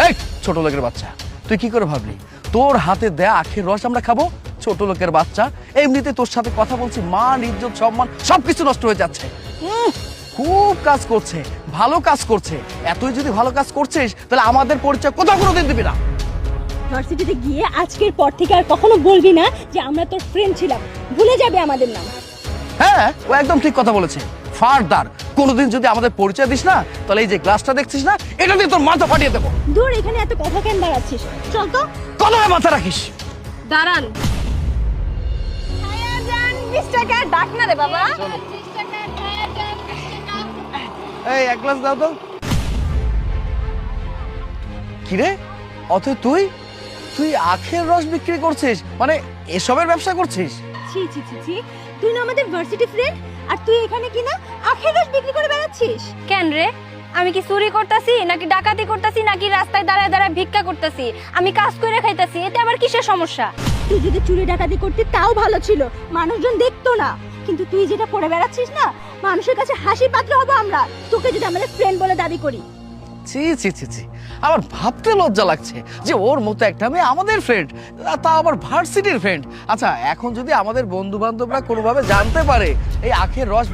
এই ছোট লোকের বাচ্চা, তুই কি করে ভাবলি তোর হাতে দেয়া আখের রস আমরা খাবো? ছোট লোকের বাচ্চা, এমনিতে তোর সাথে কথা বলছি, মান ইজ্জত সম্মান সবকিছু নষ্ট হয়ে যাচ্ছে। খুব কাজ করছে, ভালো কাজ করছে। এতই যদি ভালো কাজ করছিস তাহলে আমাদের পরিচয় কোথাও কোনোদিন দিবি না। ভার্সিটিতে গিয়ে আজকের পর থেকে আর কখনো বলবি না যে আমরা তোর ফ্রেন্ড ছিলাম, ভুলে যাবে আমাদের নাম। হ্যাঁ, ও একদম ঠিক কথা বলেছে। ফারদার কোনোদিন যদি আমাদের পরিচয় দিস না, তাহলে এই যে গ্লাসটা দেখছিস না, এটা দিয়ে তোর মাথা ফাটিয়ে দেবো। দূর, এখানে এত কথা কেন বাড়াচ্ছিস? চল তো। কথায় মাথা রাখিস। দাঁড়ান। 20 টাকা ডাক না রে বাবা। এই এক গ্লাস দাও তো। কিরে অথৈ, তুই তুই আখের রস বিক্রি করছিস? মানে এসবের ব্যবসা করছিস? ছি ছি ছি ছি, তুই না আমাদের ভার্সিটি ফ্রেন্ড, আর তুই এখানে কি না আখের রস বিক্রি করে বেড়াচ্ছিস? কেন রে, আমি কি চুরি করতেছি নাকি ডাকাতি করতেছি নাকি রাস্তায় দাঁড়ায় দাঁড়ায় ভিক্ষা করতেছি? আমি কাজ করে খাইতেছি, এতে আবার কিসের সমস্যা? তুই যদি চুরি ডাকাতি করতে তাও ভালো ছিল, মানুষজন দেখতো না। কিন্তু তুই যেটা করে বেড়াচ্ছিস না, মানুষের কাছে হাসি পাত্র হবো আমরা তোকে যদি আমাদের ফ্রেন্ড বলে দাবি করি। ছি ছি ছি ছি, আমার ভাবতে লজ্জা লাগছে যে ওর মতো একটা মেয়ে আমাদের ফ্রেন্ড, তা আবার ভার্সিটির ফ্রেন্ড। আচ্ছা, এখন যদি আমাদের বন্ধু বান্ধবরা কোনোভাবে জানতে পারে এই আখের রস